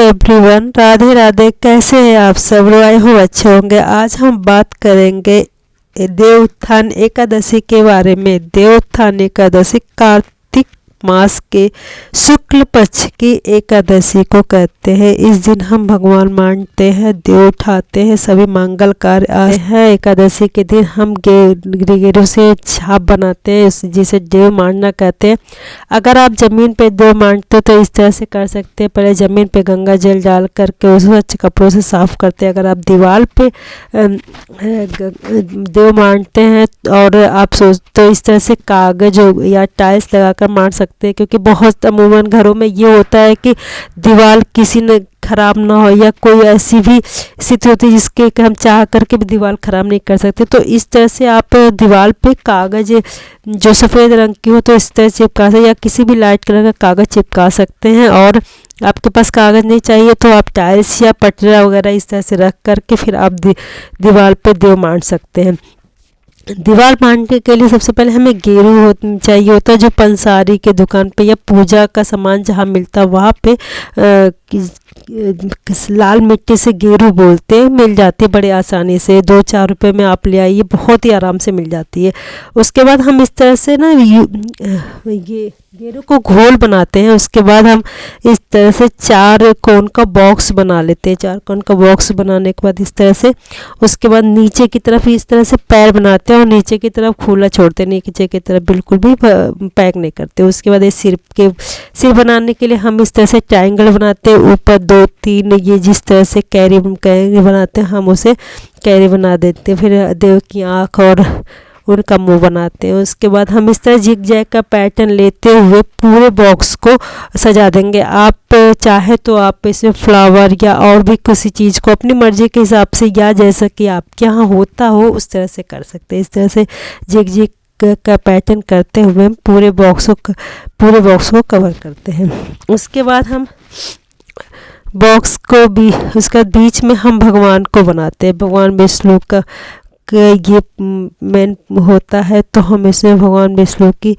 Everyone, Radhe Radhe. कैसे हैं आप सब लोग? आई होप अच्छे होंगे। आज हम बात करेंगे देवोत्थान एकादशी के बारे में। देवोत्थान एकादशी कार्तिक मास के शुक्ल पक्ष की एकादशी को कहते हैं। इस दिन हम भगवान मानते हैं, देव उठाते हैं, सभी मंगल कार्य आते हैं। एकादशी के दिन हम गेरू से छाप बनाते हैं, जिसे देव मानना कहते हैं। अगर आप जमीन पे देव मानते हो तो इस तरह से कर सकते हैं। पहले जमीन पे गंगा जल डाल करके उसे अच्छे कपड़ों से साफ करते हैं। अगर आप दीवार पे देव मानते हैं और आप तो इस तरह से कागज या टाइल्स लगाकर मान सकते हैं, क्योंकि बहुत अमूमन घरों में ये होता है कि दीवार किसी ने ख़राब ना हो, या कोई ऐसी भी स्थिति होती है जिसके हम चाह करके भी दीवार ख़राब नहीं कर सकते। तो इस तरह से आप दीवार पे कागज़ जो सफ़ेद रंग की हो तो इस तरह चिपका सकते, या किसी भी लाइट कलर का कागज़ चिपका सकते हैं। और आपके पास कागज़ नहीं चाहिए तो आप टाइल्स या पटरा वगैरह इस तरह से रख करके फिर आप दीवार पे देव मान सकते हैं। दीवार बांधने के लिए सबसे पहले हमें गेरू चाहिए होता है, जो पंसारी के दुकान पे या पूजा का सामान जहाँ मिलता है वहाँ पे लाल मिट्टी से गेरू बोलते हैं, मिल जाती है बड़े आसानी से। 2-4 रुपए में आप ले आइए, बहुत ही आराम से मिल जाती है। उसके बाद हम इस तरह से ना ये गेरू को घोल बनाते हैं। उसके बाद हम इस तरह से 4 कोन का बॉक्स बना लेते हैं। 4 कोन का बॉक्स बनाने के बाद इस तरह से, उसके बाद नीचे की तरफ इस तरह से पैर बनाते हैं और नीचे की तरफ खुला छोड़ते हैं, नीचे की तरफ बिल्कुल भी पैक नहीं करते। उसके बाद इस सिर बनाने के लिए हम इस तरह से ट्रायंगल बनाते हैं। ऊपर 2-3 ये जिस तरह से कैरी बनाते हैं, हम उसे कैरी बना देते हैं। फिर देव की आँख और उनका मुंह बनाते हैं। उसके बाद हम इस तरह जिग जैग का पैटर्न लेते हुए पूरे बॉक्स को सजा देंगे। आप चाहे तो आप इसमें फ्लावर या और भी किसी चीज़ को अपनी मर्जी के हिसाब से, या जैसा कि आपके यहाँ होता हो उस तरह से कर सकते हैं। इस तरह से जिग जिग का पैटर्न करते हुए हम पूरे बॉक्स को कवर करते हैं। उसके बाद हम बॉक्स को भी, उसका बीच में हम भगवान को बनाते हैं। भगवान विष्णु का ये मेन होता है, तो हम इसमें भगवान विष्णु की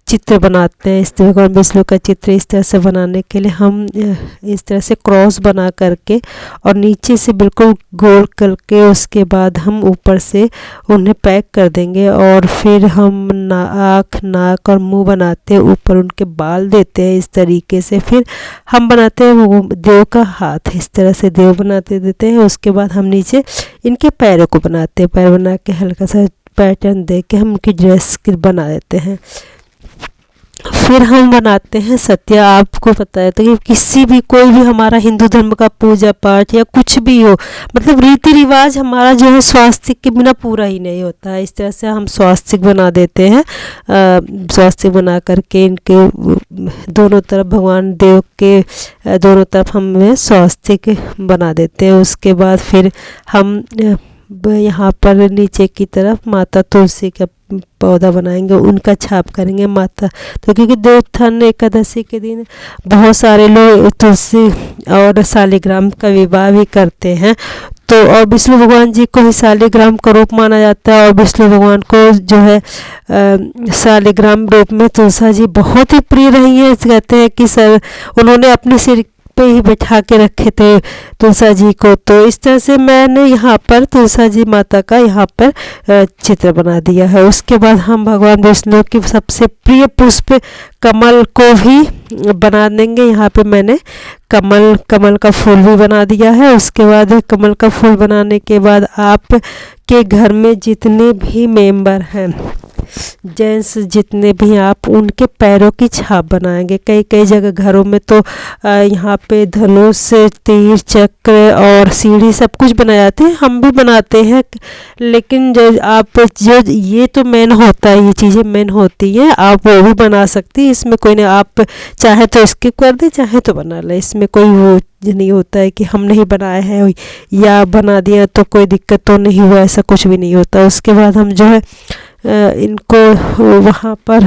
चित्र बनाते हैं। इस तरह भगवान विष्णु का चित्र इस तरह से बनाने के लिए हम इस तरह से क्रॉस बना करके और नीचे से बिल्कुल गोल करके, उसके बाद हम ऊपर से उन्हें पैक कर देंगे। और फिर हम आँख, नाक और मुंह बनाते हैं, ऊपर उनके बाल देते हैं इस तरीके से। फिर हम बनाते हैं वो देव का हाथ, इस तरह से देव बनाते देते हैं। उसके बाद हम नीचे इनके पैरों को बनाते हैं। पैर बना के हल्का सा पैटर्न दे के हम उनकी ड्रेस बना देते हैं। फिर हम बनाते हैं सत्या। आपको पता है तो कि किसी भी, कोई भी हमारा हिंदू धर्म का पूजा पाठ या कुछ भी हो, मतलब रीति रिवाज हमारा जो है स्वास्तिक के बिना पूरा ही नहीं होता है। इस तरह से हम स्वास्तिक बना देते हैं। स्वास्तिक बना करके इनके दोनों तरफ, भगवान देव के दोनों तरफ हम स्वास्तिक बना देते हैं। उसके बाद फिर हम यहाँ पर नीचे की तरफ माता तुलसी का पौधा बनाएंगे, उनका छाप करेंगे माता। तो क्योंकि देवोत्थान एकादशी के दिन बहुत सारे लोग तुलसी और शालिग्राम का विवाह भी करते हैं। तो और विष्णु भगवान जी को ही शालिग्राम का रूप माना जाता है, और विष्णु भगवान को जो है शालिग्राम रूप में तुलसा जी बहुत ही प्रिय रही है। कहते हैं कि सर उन्होंने अपने सिर पे ही बैठा के रखे थे तुलसा जी को। तो इस तरह से मैंने यहाँ पर तुलसा जी माता का यहाँ पर चित्र बना दिया है। उसके बाद हम भगवान विष्णु की सबसे प्रिय पुष्प कमल को भी बना देंगे। यहाँ पे मैंने कमल का फूल भी बना दिया है। उसके बाद कमल का फूल बनाने के बाद आप के घर में जितने भी मेंबर हैं, जेंट्स जितने भी, आप उनके पैरों की छाप बनाएंगे। कई जगह घरों में तो यहाँ पे धनुष, तीर, चक्र और सीढ़ी सब कुछ बनाए जाते हैं, हम भी बनाते हैं। लेकिन जो ये तो मेन होता है, ये चीज़ें मेन होती हैं, आप वो भी बना सकती हैं। इसमें कोई नहीं, आप चाहे तो स्किप कर दें, चाहे तो बना लें। इसमें कोई वो नहीं होता है कि हम नहीं बनाए हैं या बना दिया तो कोई दिक्कत तो नहीं हुआ, ऐसा कुछ भी नहीं होता। उसके बाद हम जो है इनको वहाँ पर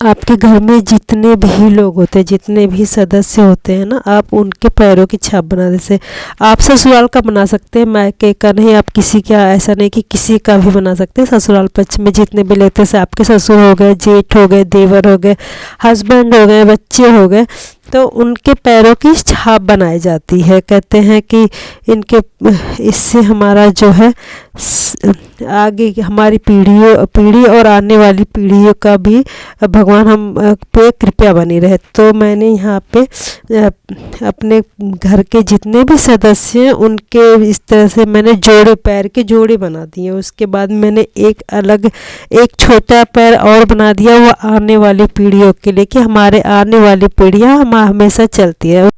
आपके घर में जितने भी लोग होते हैं, जितने भी सदस्य होते हैं ना, आप उनके पैरों की छाप बना दे। जैसे आप ससुराल का बना सकते हैं, मायके का नहीं। आप किसी का, ऐसा नहीं कि किसी का भी बना सकते हैं। ससुराल पक्ष में जितने भी लेते हैं, आपके ससुर हो गए, जेठ हो गए, देवर हो गए, हस्बैंड हो गए, बच्चे हो गए, तो उनके पैरों की छाप बनाई जाती है। कहते हैं कि इनके, इससे हमारा जो है आगे की हमारी पीढ़ी और आने वाली पीढ़ियों का भी भगवान हम पे कृपया बनी रहे। तो मैंने यहाँ पे अपने घर के जितने भी सदस्य हैं उनके इस तरह से मैंने जोड़े, पैर के जोड़े बना दिए। उसके बाद मैंने एक छोटा पैर और बना दिया, वो आने वाली पीढ़ियों के लिए, कि हमारे आने वाली पीढ़ियाँ हम हमेशा चलती है।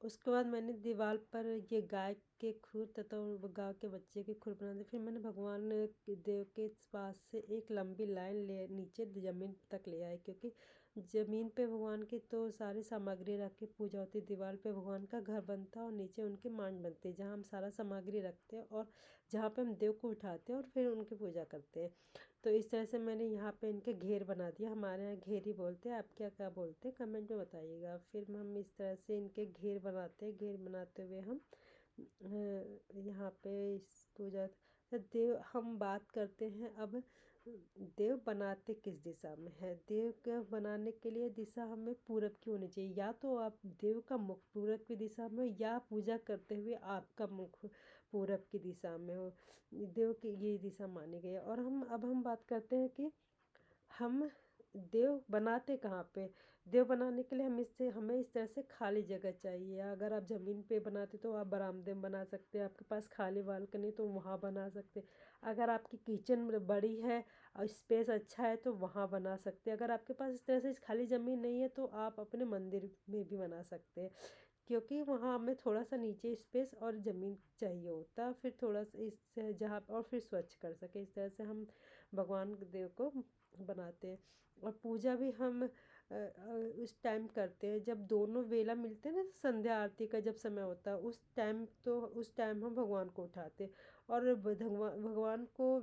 उसके बाद मैंने दीवार पर ये गाय के खुर तथा गाय के बच्चे के खुर बना दिए। फिर मैंने भगवान देव के पास से एक लंबी लाइन ले नीचे ज़मीन तक ले आई, क्योंकि ज़मीन पे भगवान की तो सारी सामग्री रख के पूजा होती है। दीवार पे भगवान का घर बनता है और नीचे उनकी मांड बनती है, जहाँ हम सारा सामग्री रखते हैं और जहाँ पे हम देव को उठाते हैं और फिर उनकी पूजा करते हैं। तो इस तरह से मैंने यहाँ पे इनके घेर बना दिया। हमारे यहाँ घेर ही बोलते हैं, आप क्या क्या बोलते हैं कमेंट में बताइएगा। फिर हम इस तरह से इनके घेर बनाते हैं। घेर बनाते हुए हम यहाँ पे इस पूजा देव हम बात करते हैं। अब देव बनाते किस दिशा में है? देव का बनाने के लिए दिशा हमें पूरब की होनी चाहिए। या तो आप देव का मुख पूरब की दिशा में, या पूजा करते हुए आपका मुख पूरब की दिशा में हो। देव की ये दिशा मानी गई है। और अब हम बात करते हैं कि हम देव बनाते कहाँ पे? देव बनाने के लिए हमें इस तरह से खाली जगह चाहिए। अगर आप ज़मीन पे बनाते तो आप बरामदे में बना सकते हैं। आपके पास खाली बालकनी तो वहाँ बना सकते हैं। अगर आपकी किचन बड़ी है और स्पेस अच्छा है तो वहाँ बना सकते हैं। अगर आपके पास इस तरह से खाली ज़मीन नहीं है तो आप अपने मंदिर में भी बना सकते हैं, क्योंकि वहाँ हमें थोड़ा सा नीचे स्पेस और ज़मीन चाहिए होता है। फिर थोड़ा सा इस जहाँ और फिर स्वच्छ कर सके, इस तरह से हम भगवान देव को बनाते हैं। और पूजा भी हम उस टाइम करते हैं जब दोनों वेला मिलते हैं ना, संध्या आरती का जब समय होता है उस टाइम हम भगवान को उठाते हैं। और भगवान को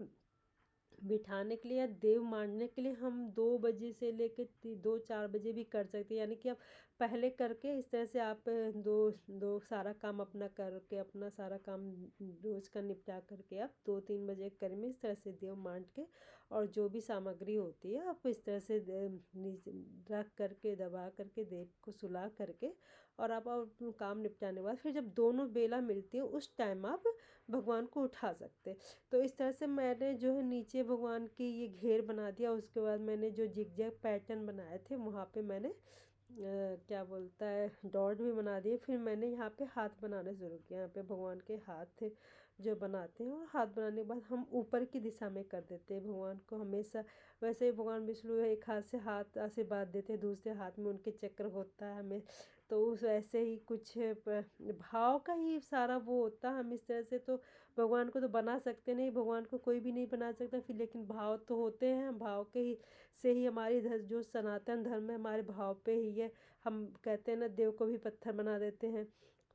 बिठाने के लिए या देव मांडने के लिए हम 2 बजे से लेकर 2-4 बजे भी कर सकते हैं। यानी कि आप पहले करके इस तरह से आप दो सारा काम अपना करके, अपना सारा काम रोज का निपटा करके आप 2-3 बजे करे में इस तरह से देव मांड के, और जो भी सामग्री होती है आप इस तरह से रख करके, दबा करके, देव को सुला करके, और आप काम निपटाने के बाद फिर जब दोनों बेला मिलती है उस टाइम आप भगवान को उठा सकते हैं। तो इस तरह से मैंने जो है नीचे भगवान की ये घेर बना दिया। उसके बाद मैंने जो जिगजैग पैटर्न बनाए थे वहाँ पे मैंने क्या बोलता है डॉट भी बना दिए। फिर मैंने यहाँ पे हाथ बनाना शुरू किया। यहाँ पे भगवान के हाथ जो बनाते हैं, और हाथ बनाने के बाद हम ऊपर की दिशा में कर देते हैं भगवान को हमेशा। वैसे ही भगवान विष्णु एक हाथ से हाथ आशीर्वाद देते हैं, दूसरे हाथ में उनके चक्र होता है हमें। तो उस वैसे ही कुछ भाव का ही सारा वो होता है। हम इस तरह से तो भगवान को तो बना सकते नहीं, भगवान को कोई भी नहीं बना सकता फिर, लेकिन भाव तो होते हैं। हम भाव के ही से ही हमारी जो सनातन धर्म है हमारे भाव पे ही है। हम कहते हैं ना, देव को भी पत्थर बना देते हैं।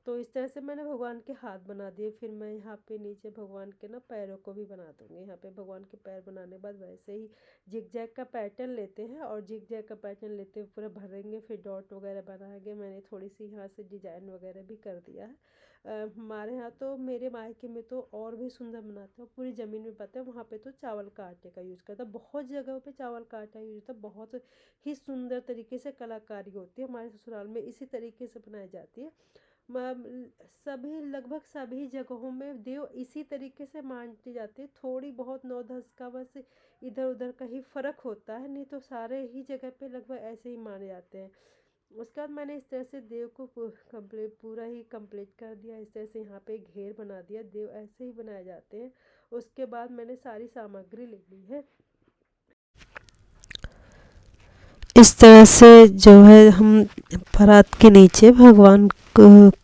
तो इस तरह से मैंने भगवान के हाथ बना दिए। फिर मैं यहाँ पे नीचे भगवान के ना पैरों को भी बना दूँगी। यहाँ पे भगवान के पैर बनाने के बाद वैसे ही जिगजैग का पैटर्न लेते हैं, और जिगजैग का पैटर्न लेते हुए पूरा भरेंगे, फिर डॉट वगैरह बनाएंगे। मैंने थोड़ी सी यहाँ से डिजाइन वगैरह भी कर दिया है। हमारे यहाँ तो, मेरे मायके में तो और भी सुंदर बनाते हैं। पूरी ज़मीन में पाते हैं, वहाँ पे तो चावल का आटे का यूज़ करता है। बहुत जगहों पे चावल का आटा यूज़ होता है। बहुत ही सुंदर तरीके से कलाकारी होती है। हमारे ससुराल में इसी तरीके से बनाई जाती है। लगभग सभी जगहों में देव इसी तरीके से मानती जाती है। थोड़ी बहुत 9-10 का बस इधर उधर का ही फ़र्क होता है, नहीं तो सारे ही जगह पे लगभग ऐसे ही माने जाते हैं। उसके बाद मैंने इस तरह से देव को पूरा ही कंप्लीट कर दिया। इस तरह से यहाँ पे घेर बना दिया। देव ऐसे ही बनाए जाते हैं। उसके बाद मैंने सारी सामग्री ले ली है। इस तरह से जो है हम परात के नीचे भगवान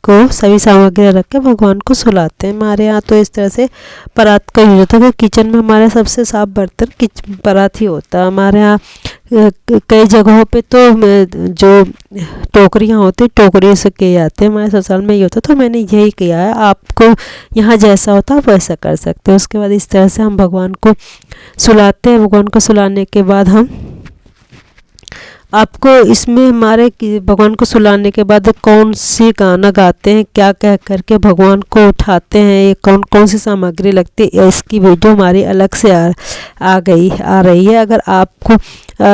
को सभी सामग्री रख के भगवान को सुलाते हैं। हमारे यहाँ तो इस तरह से परात का यूज होता है। किचन में हमारे सबसे साफ बर्तन परात ही होता है। हमारे यहाँ कई जगहों पे तो जो टोकरियाँ होती टोकरी से किए जाते हैं। हमारे ससुराल में ये होता, तो मैंने यही किया है। आपको यहाँ जैसा होता आप वैसा कर सकते हो। उसके बाद इस तरह से हम भगवान को सुलाते हैं। भगवान को सुलाने के बाद हम आपको इसमें हमारे भगवान को सुलाने के बाद कौन सी गाना गाते हैं, क्या क्या करके भगवान को उठाते हैं, ये कौन कौन सी सामग्री लगती है, इसकी वीडियो हमारी अलग से आ रही है। अगर आपको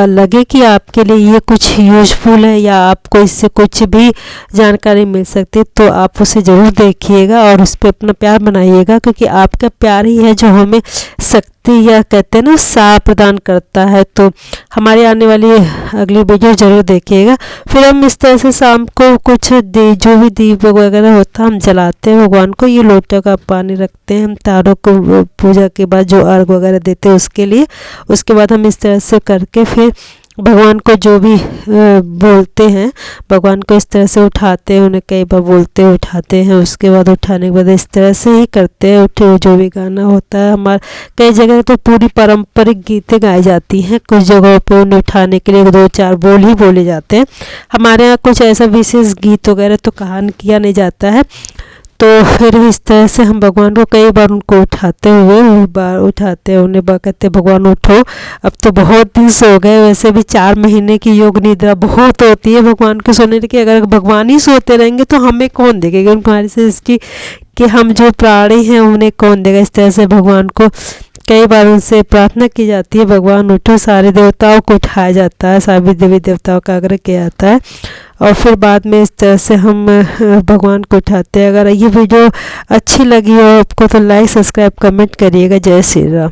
लगे कि आपके लिए ये कुछ यूज़फुल है या आपको इससे कुछ भी जानकारी मिल सकती है तो आप उसे ज़रूर देखिएगा और उस पर अपना प्यार बनाइएगा, क्योंकि आपका प्यार ही है जो हमें शक्ति या कहते हैं ना उत्साह प्रदान करता है। तो हमारी आने वाली अगली वीडियो ज़रूर देखिएगा। फिर हम इस तरह से शाम को कुछ जो भी दीप वगैरह होता है हम जलाते हैं भगवान को। ये लोटे का पानी रखते हैं हम तारों को पूजा के बाद जो अर्घ वगैरह देते हैं उसके लिए। उसके बाद हम इस तरह से करके फिर भगवान को जो भी बोलते हैं, भगवान को इस तरह से उठाते हैं, उन्हें कई बार बोलते हैं उठाते हैं। उसके बाद उठाने के बाद इस तरह से ही करते हैं। उठे जो भी गाना होता है हमारे कई जगह तो पूरी पारंपरिक गीतें गाई जाती हैं, कुछ जगहों पे उन्हें उठाने के लिए 2-4 बोल ही बोले जाते हैं। हमारे यहाँ कुछ ऐसा विशेष गीत वगैरह तो कहा किया नहीं जाता है। तो फिर इस तरह से हम भगवान को कई बार उनको उठाते हैं उन्हें कहते भगवान उठो। अब तो बहुत दिन से हो गए, वैसे भी 4 महीने की योग निद्रा बहुत होती है भगवान को सोने की। अगर भगवान ही सोते रहेंगे तो हमें कौन देखेगा, हमारी से इसकी कि हम जो प्राणी हैं उन्हें कौन देगा। इस तरह से भगवान को कई बार उनसे प्रार्थना की जाती है, भगवान उठो। सारे देवताओं को उठाया जाता है, सभी देवी देवताओं का आग्रह किया जाता है और फिर बाद में इस तरह से हम भगवान को उठाते हैं। अगर ये वीडियो अच्छी लगी हो आपको तो लाइक सब्सक्राइब कमेंट करिएगा। जय श्री राम।